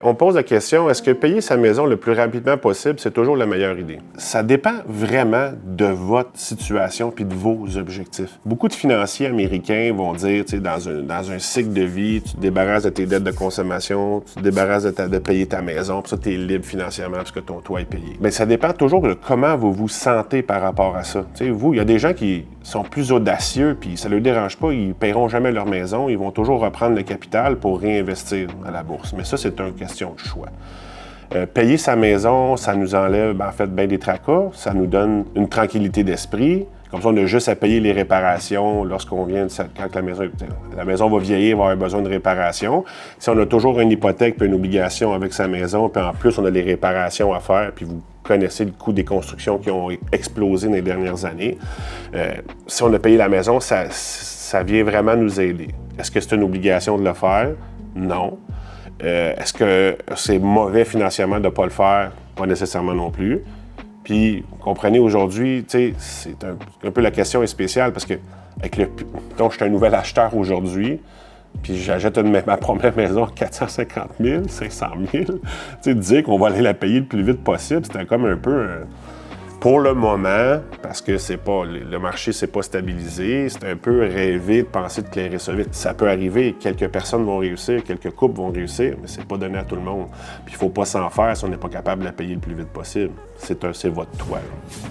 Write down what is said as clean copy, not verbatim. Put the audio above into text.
On pose la question, est-ce que payer sa maison le plus rapidement possible, c'est toujours la meilleure idée? Ça dépend vraiment de votre situation puis de vos objectifs. Beaucoup de financiers américains vont dire, tu sais, dans un cycle de vie, tu te débarrasses de tes dettes de consommation, tu te débarrasses de payer ta maison, puis ça, tu es libre financièrement parce que ton toit est payé. Mais ça dépend toujours de comment vous vous sentez par rapport à ça. Tu sais, vous, il y a des gens qui sont plus audacieux, puis ça ne leur dérange pas, ils ne paieront jamais leur maison, ils vont toujours reprendre le capital pour réinvestir à la bourse. Mais ça, c'est une question de choix. Payer sa maison, ça nous enlève en fait bien des tracas, ça nous donne une tranquillité d'esprit. Comme ça, on a juste à payer les réparations lorsqu'on vient, quand la maison va vieillir, va avoir besoin de réparation. Si on a toujours une hypothèque puis une obligation avec sa maison, puis en plus, on a les réparations à faire, puis vous connaissez le coût des constructions qui ont explosé dans les dernières années. Si on a payé la maison, ça vient vraiment nous aider. Est-ce que c'est une obligation de le faire? Non. Est-ce que c'est mauvais financièrement de ne pas le faire? Pas nécessairement non plus. Puis, comprenez, aujourd'hui, tu sais, c'est un peu la question est spéciale parce que, donc, je suis un nouvel acheteur aujourd'hui, puis j'achète ma première maison à 450 000, 500 000. Tu sais, dire qu'on va aller la payer le plus vite possible, c'était comme un peu... Pour le moment, parce que le marché ne s'est pas stabilisé, c'est un peu rêver de penser de clairer ça vite. Ça peut arriver, quelques personnes vont réussir, quelques couples vont réussir, mais c'est pas donné à tout le monde. Puis il ne faut pas s'en faire si on n'est pas capable de la payer le plus vite possible. C'est votre toit. Là.